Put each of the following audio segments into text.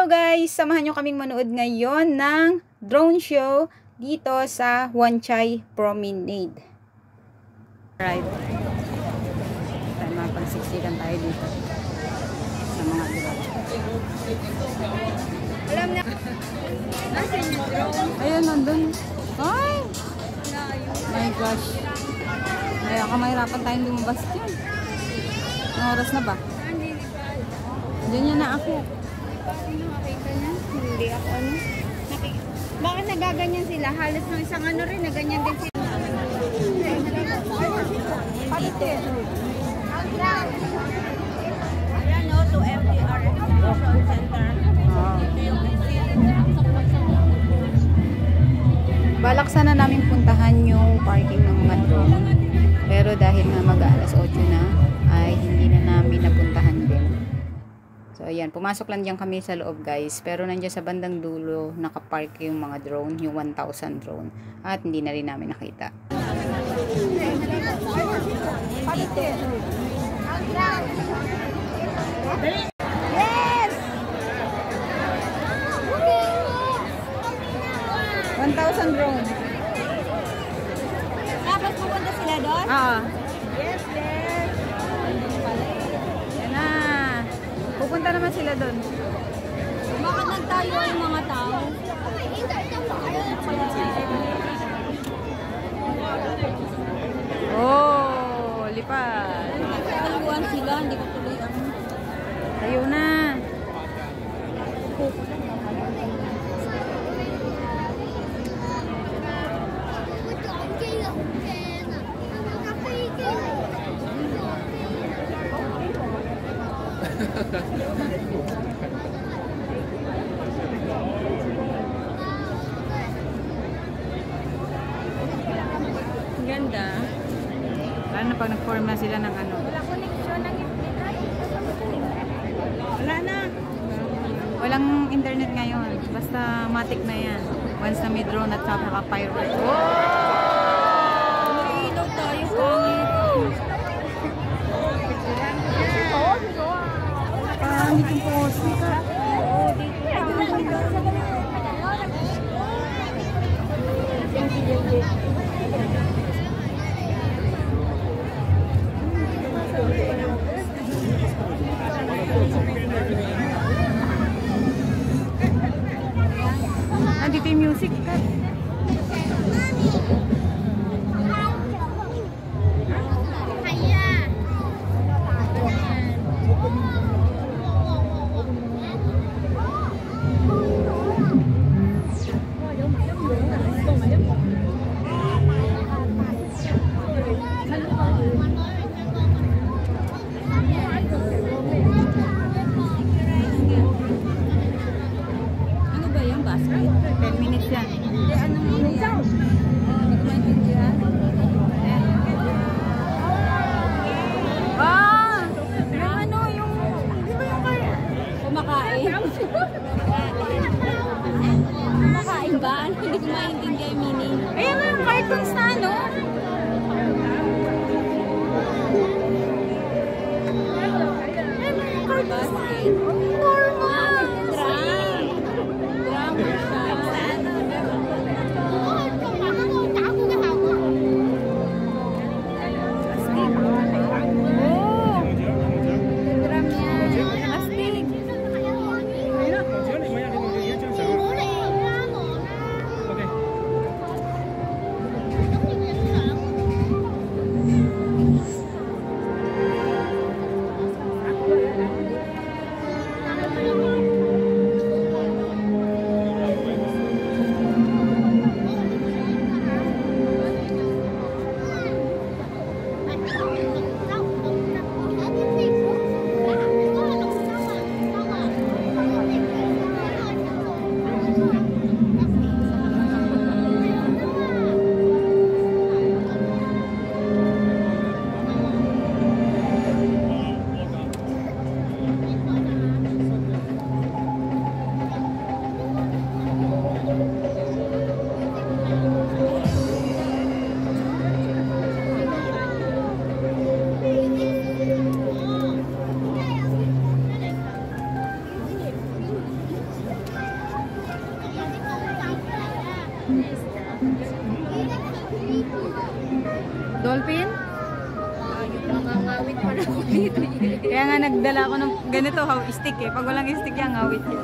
guys! Samahan nyo kaming manood ngayon ng drone show dito sa Wan Chai Promenade. Right. Tayo mapagsiksikan tayo dito sa mga drone. Alam na! Nasaan yung drone? Ayun, nandun. Ay! My gosh. Kaya kamahirapan tayong lumabas dyan. Anong oras na ba? Diyan yan na ako. Nakakita niya? Hindi ako ano. Bakit nagaganyan sila? Halos ng isang ano rin, naganyan din sila. Palitin. Ayan o, to MTR Exhibition Center. Ito yung Balak sana namin puntahan yung parking ng mga drone. Pero dahil nga mag-alas 8 na, ay hindi na namin napuntahan din. So, ayan. Pumasok lang diyan kami sa loob, guys. Pero nandiyan sa bandang dulo, nakapark yung mga drone, yung 1,000 drone. At hindi na rin namin nakita. Palitin. Yes! 1,000 drone. Tapos pupunta sila doon? Ah. Yes, yes. Yan na. Pupunta naman sila doon. Bakit nagtayo yung mga tao? Oh, lipad. Nagtaluan sila, hindi ko tuloy ang... Tayo na. Ganda. Lalo na pag nag-form na sila ng ano. Wala connection ng internet. Wala na. Walang internet ngayon. Basta matik na yan. Once na may drone at saka pirate. May ilaw tayo, pangit. Pangit yung post. Oo, dito. Nandito yung music ka. Ano ba yung basket? 10 minutes yan. Hindi, ano muna yan? Hindi ko maintindihan. Ah! Yung ano, yung... Di ba yung kaya? Kumakain. Kumakain ba? Ano, hindi ko maintindihan yung meaning. Ayan nga yung cartoons na ano. Basket. Normal! Drum. Drum siya. Oh! Drum yan. Astig! Dolphin? Makangawit pa na ako dito. Kaya nga nagdala ako ng ganito, stick eh. Pag walang stick yan, ngawit yun.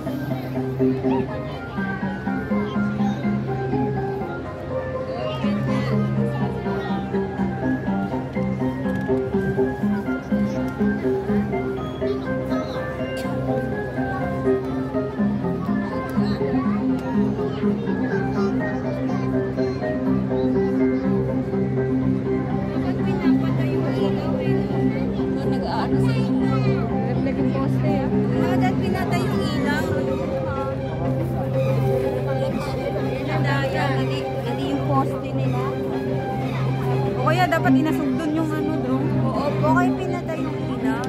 Nag-aano sa ilaw. Naging poste. Dahil pinatay yung ilaw. Nadaya. Hindi yung poste nila. O kaya dapat inasugdon yung ano, drone. Oo po, kayo pinatay yung ilaw.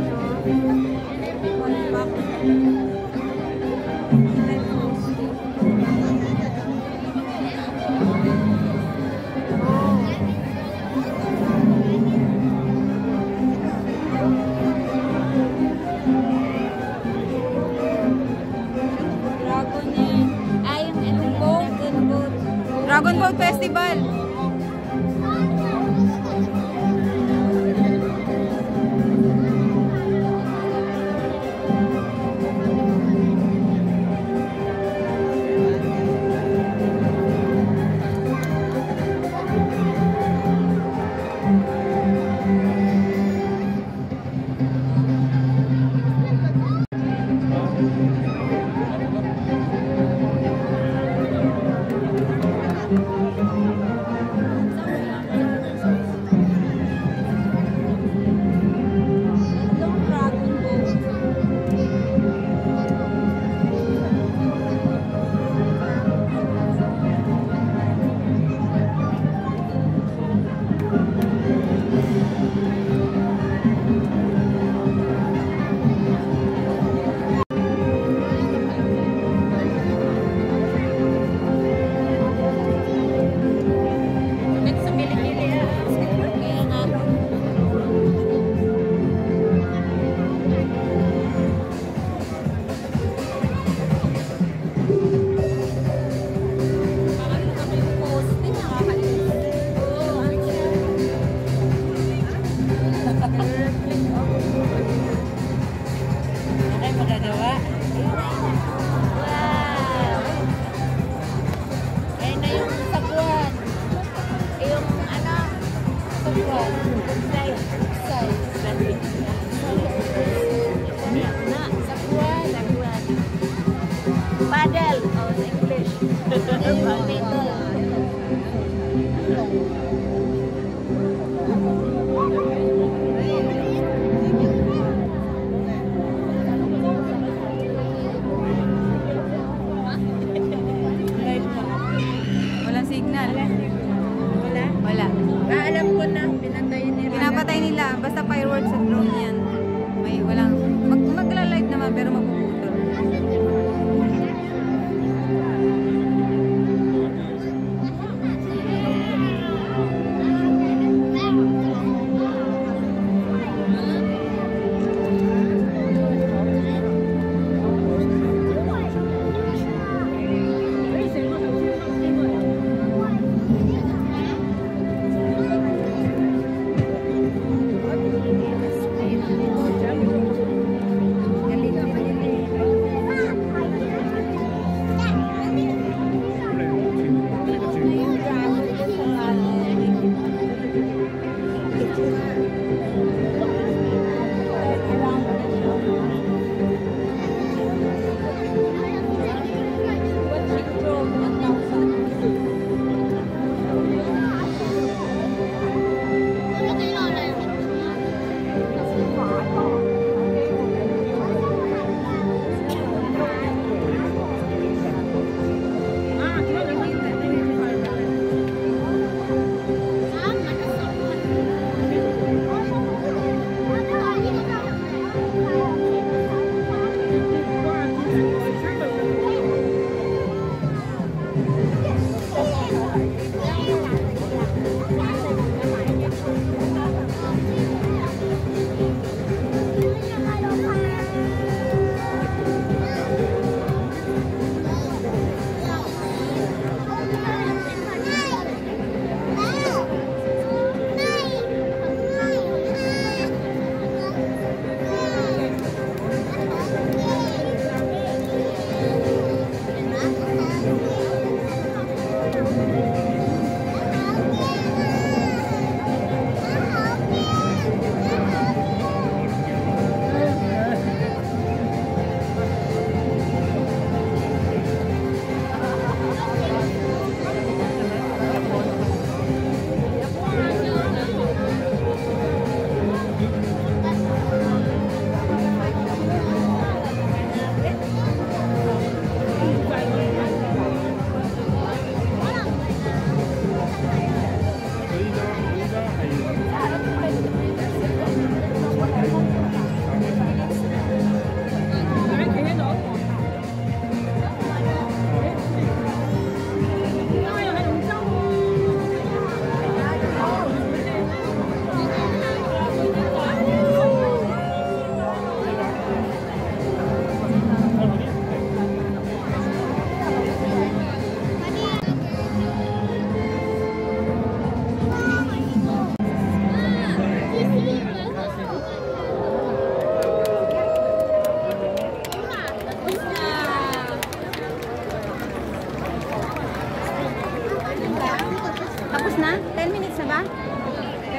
Dragon eh. Ay, yung boat. Dragon Boat Festival.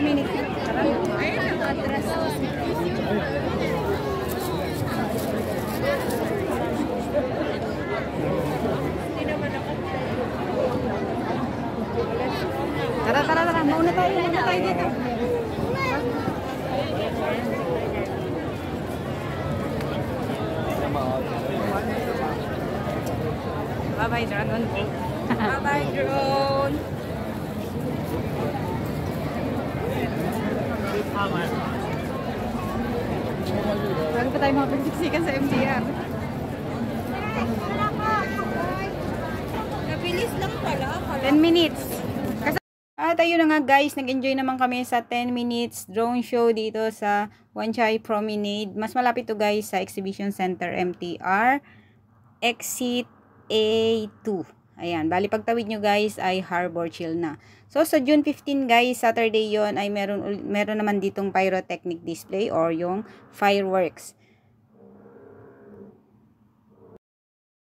minutes. Atras. Tara, tara, tara. Mauna tayo dito. Bye-bye, Dragon. Bye-bye, drone. Bago pa tayo makapagsiksikan sa MTR. Nabilis lang pala. 10 minutes. At ayun na nga guys, nag-enjoy naman kami sa 10 minutes drone show dito sa Wan Chai Promenade. Mas malapit to guys sa Exhibition Center MTR. Exit A2. Ayan, bali pagtawid nyo guys ay Harbor Chill na. So sa June 15 guys, Saturday yon ay meron naman ditong pyrotechnic display or yung fireworks.